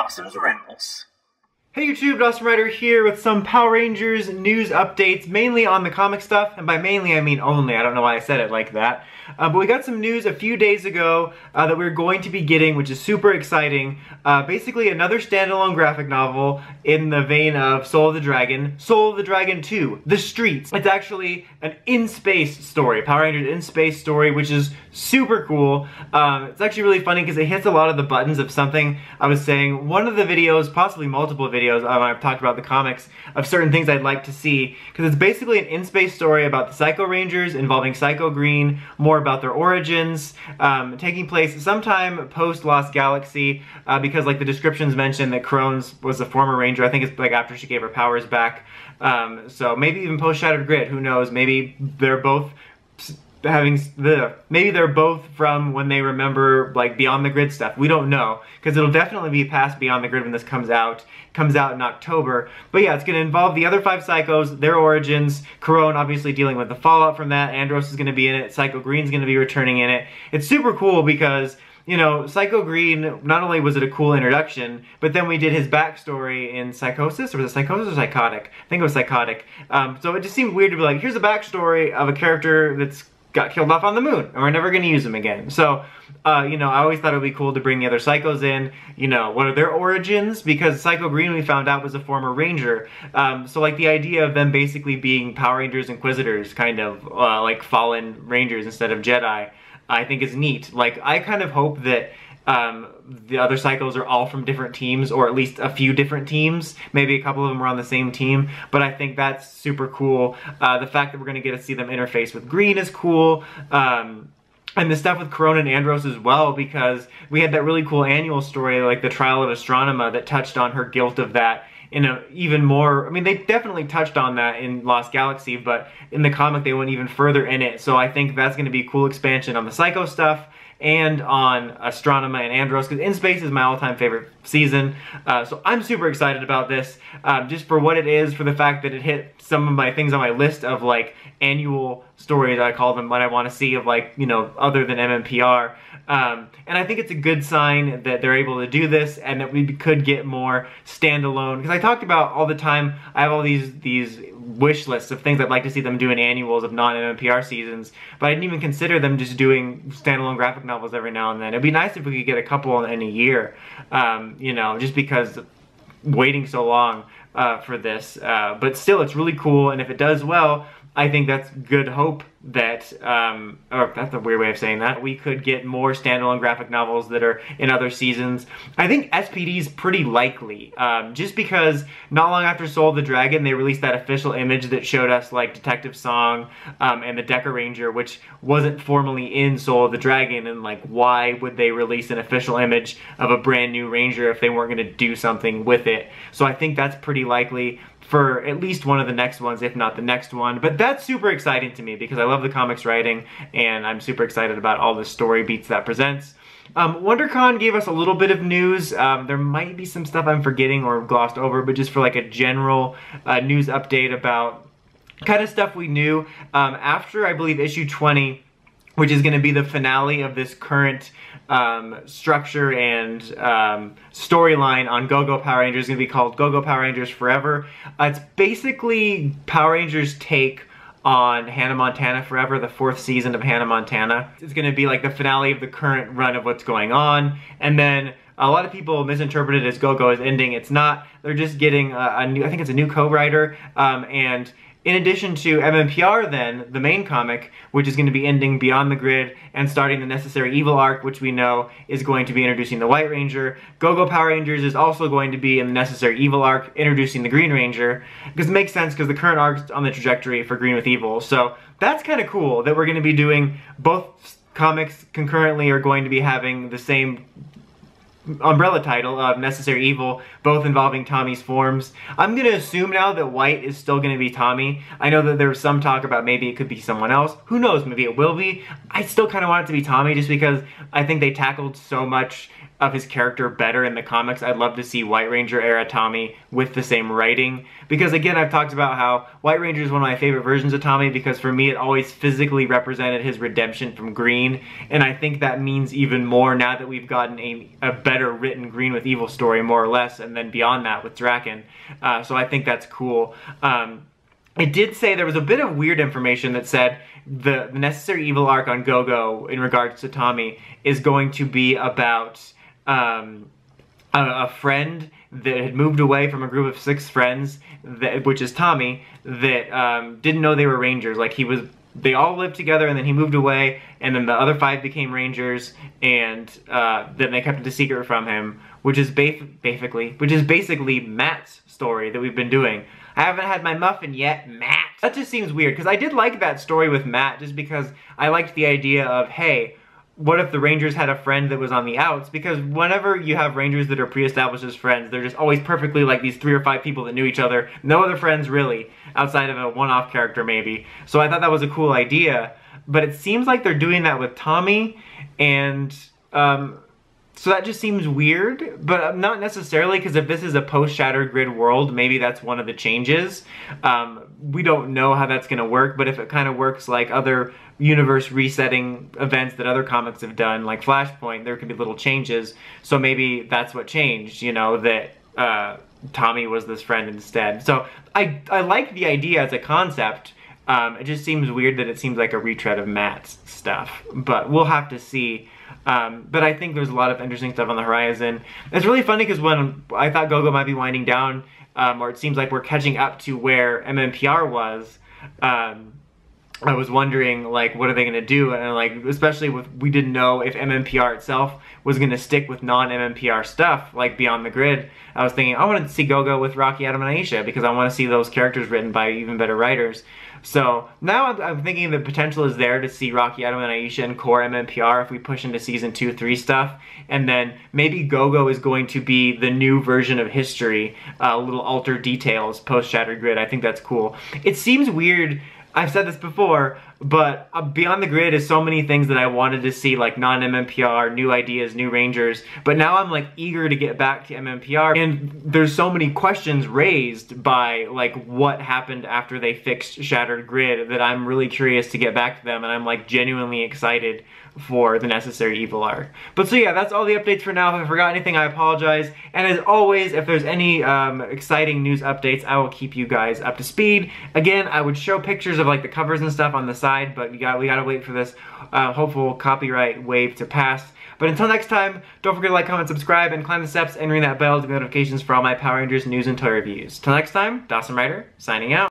Dawson's Rambles. Hey YouTube, Dawson Ryder here with some Power Rangers news updates, mainly on the comic stuff, and by mainly I mean only. I don't know why I said it like that. But we got some news a few days ago that we're going to be getting, which is super exciting. Basically another standalone graphic novel in the vein of Soul of the Dragon 2, The Streets. It's actually an in-space story, Power Rangers in-space story, which is super cool. It's actually really funny because it hits a lot of the buttons of something I was saying. One of the videos, possibly multiple videos, I've talked about the comics of certain things I'd like to see, because it's basically an in-space story about the Psycho Rangers involving Psycho Green, more about their origins, taking place sometime post Lost Galaxy, because like the descriptions mentioned that Crohn's was a former Ranger. I think it's like after she gave her powers back. So maybe even post Shattered Grid, who knows? Maybe they're both maybe they're both from when they remember like Beyond the Grid stuff. We don't know, because it'll definitely be past Beyond the Grid when this comes out. Comes out in October. But yeah, it's going to involve the other 5 Psychos, their origins, Corone obviously dealing with the fallout from that, Andros is going to be in it, Psycho Green's going to be returning in it. It's super cool because, you know, Psycho Green, not only was it a cool introduction, but then we did his backstory in Psychosis, or was it Psychosis or Psychotic? I think it was Psychotic. So it just seemed weird to be like, here's a backstory of a character that's got killed off on the moon, and we're never going to use him again. So, you know, I always thought it would be cool to bring the other Psychos in. You know, what are their origins? Because Psycho Green, we found out, was a former Ranger. So, like, the idea of them basically being Power Rangers Inquisitors, kind of, like, fallen Rangers instead of Jedi, I think is neat. Like, I kind of hope that the other Psychos are all from different teams, or at least a few different teams. Maybe a couple of them are on the same team, but I think that's super cool. The fact that we're going to get to see them interface with Green is cool. And the stuff with Corona and Andros as well, because we had that really cool annual story, like the Trial of Astronema, that touched on her guilt of that in a even more, I mean, they definitely touched on that in Lost Galaxy, but in the comic they went even further in it. So I think that's going to be cool expansion on the Psycho stuff and on Astronema and Andros, because In Space is my all-time favorite season. So I'm super excited about this, just for what it is, for the fact that it hit some of my things on my list of like annual stories, I call them, what I want to see of, like, you know, other than MMPR. And I think it's a good sign that they're able to do this, and that we could get more standalone, because I talked about all the time, I have all these wish lists of things I'd like to see them do in annuals of non-MMPR seasons, but I didn't even consider them just doing standalone graphic novels every now and then. It'd be nice if we could get a couple in a year, you know, just because waiting so long for this. But still, it's really cool, and if it does well, I think that's good hope that, or that's a weird way of saying that, we could get more standalone graphic novels that are in other seasons. I think SPD is pretty likely, just because not long after Soul of the Dragon, they released that official image that showed us, like, Detective Song and the Deca Ranger, which wasn't formally in Soul of the Dragon, and, like, why would they release an official image of a brand new Ranger if they weren't going to do something with it? So I think that's pretty likely for at least one of the next ones, if not the next one. But that's super exciting to me, because I love the comics writing, and I'm super excited about all the story beats that presents. Wondercon gave us a little bit of news. There might be some stuff I'm forgetting or glossed over, but just for like a general news update about kind of stuff we knew. After, I believe, issue 20, which is going to be the finale of this current structure and storyline on Go-Go Power Rangers, is going to be called Go-Go Power Rangers Forever. It's basically Power Rangers' take on Hannah Montana Forever, the 4th season of Hannah Montana. It's going to be like the finale of the current run of what's going on, and then a lot of people misinterpret it as Go-Go is ending. It's not. They're just getting a new, I think it's a new co-writer, and in addition to MMPR then, the main comic, which is going to be ending Beyond the Grid and starting the Necessary Evil arc, which we know is going to be introducing the White Ranger, Go-Go Power Rangers is also going to be in the Necessary Evil arc, introducing the Green Ranger, because it makes sense, because the current arc's on the trajectory for Green with Evil. So that's kind of cool that we're going to be doing both comics concurrently, are going to be having the same umbrella title of Necessary Evil, both involving Tommy's forms. I'm going to assume now that White is still going to be Tommy. I know that there was some talk about maybe it could be someone else. Who knows, maybe it will be. I still kind of want it to be Tommy, just because I think they tackled so much of his character better in the comics. I'd love to see White Ranger era Tommy with the same writing, because again, I've talked about how White Ranger is one of my favorite versions of Tommy, because for me it always physically represented his redemption from Green, and I think that means even more now that we've gotten a better better written Green with Evil story, more or less, and then beyond that with Draken. So I think that's cool. It did say there was a bit of weird information that said the Necessary Evil arc on Go-Go in regards to Tommy is going to be about a friend that had moved away from a group of 6 friends, which is Tommy, that didn't know they were Rangers. Like they all lived together, and then he moved away, and then the other 5 became Rangers, and then they kept it a secret from him, which is basically Matt's story that we've been doing. I haven't had my muffin yet, Matt. That just seems weird, because I did like that story with Matt, just because I liked the idea of, hey, what if the Rangers had a friend that was on the outs? Because whenever you have Rangers that are pre-established as friends, they're just always perfectly like these 3 or 5 people that knew each other. No other friends, really, outside of a one-off character, maybe. So I thought that was a cool idea. But it seems like they're doing that with Tommy, and so that just seems weird, but not necessarily, because if this is a post-Shattered Grid world, maybe that's one of the changes. We don't know how that's going to work, but if it kind of works like other universe resetting events that other comics have done, like Flashpoint, there could be little changes. So maybe that's what changed, you know, that Tommy was this friend instead. So I like the idea as a concept. It just seems weird that it seems like a retread of Matt's stuff, but we'll have to see. But I think there's a lot of interesting stuff on the horizon. It's really funny because when I thought Go-Go might be winding down, or it seems like we're catching up to where MMPR was, I was wondering, like, what are they going to do? And, like, especially with, we didn't know if MMPR itself was going to stick with non-MMPR stuff, like Beyond the Grid. I was thinking, I wanted to see Go-Go with Rocky, Adam, and Aisha, because I want to see those characters written by even better writers. So now I'm thinking the potential is there to see Rocky, Adam, and Aisha and core MMPR if we push into season 2, 3 stuff. And then maybe Go-Go is going to be the new version of history, little altered details post-Shattered Grid. I think that's cool. It seems weird, I've said this before, but Beyond the Grid is so many things that I wanted to see, like non-MMPR, new ideas, new Rangers, but now I'm like eager to get back to MMPR, and there's so many questions raised by like what happened after they fixed Shattered Grid that I'm really curious to get back to them, and I'm like genuinely excited for the Necessary Evil arc. But so yeah, that's all the updates for now. If I forgot anything, I apologize. And as always, if there's any exciting news updates, I will keep you guys up to speed. Again, I would show pictures of like the covers and stuff on the side, but we gotta wait for this hopeful copyright wave to pass. But until next time, don't forget to like, comment, subscribe, and climb the steps and ring that bell to get notifications for all my Power Rangers news and toy reviews. Till next time, Dawson Ryder, signing out.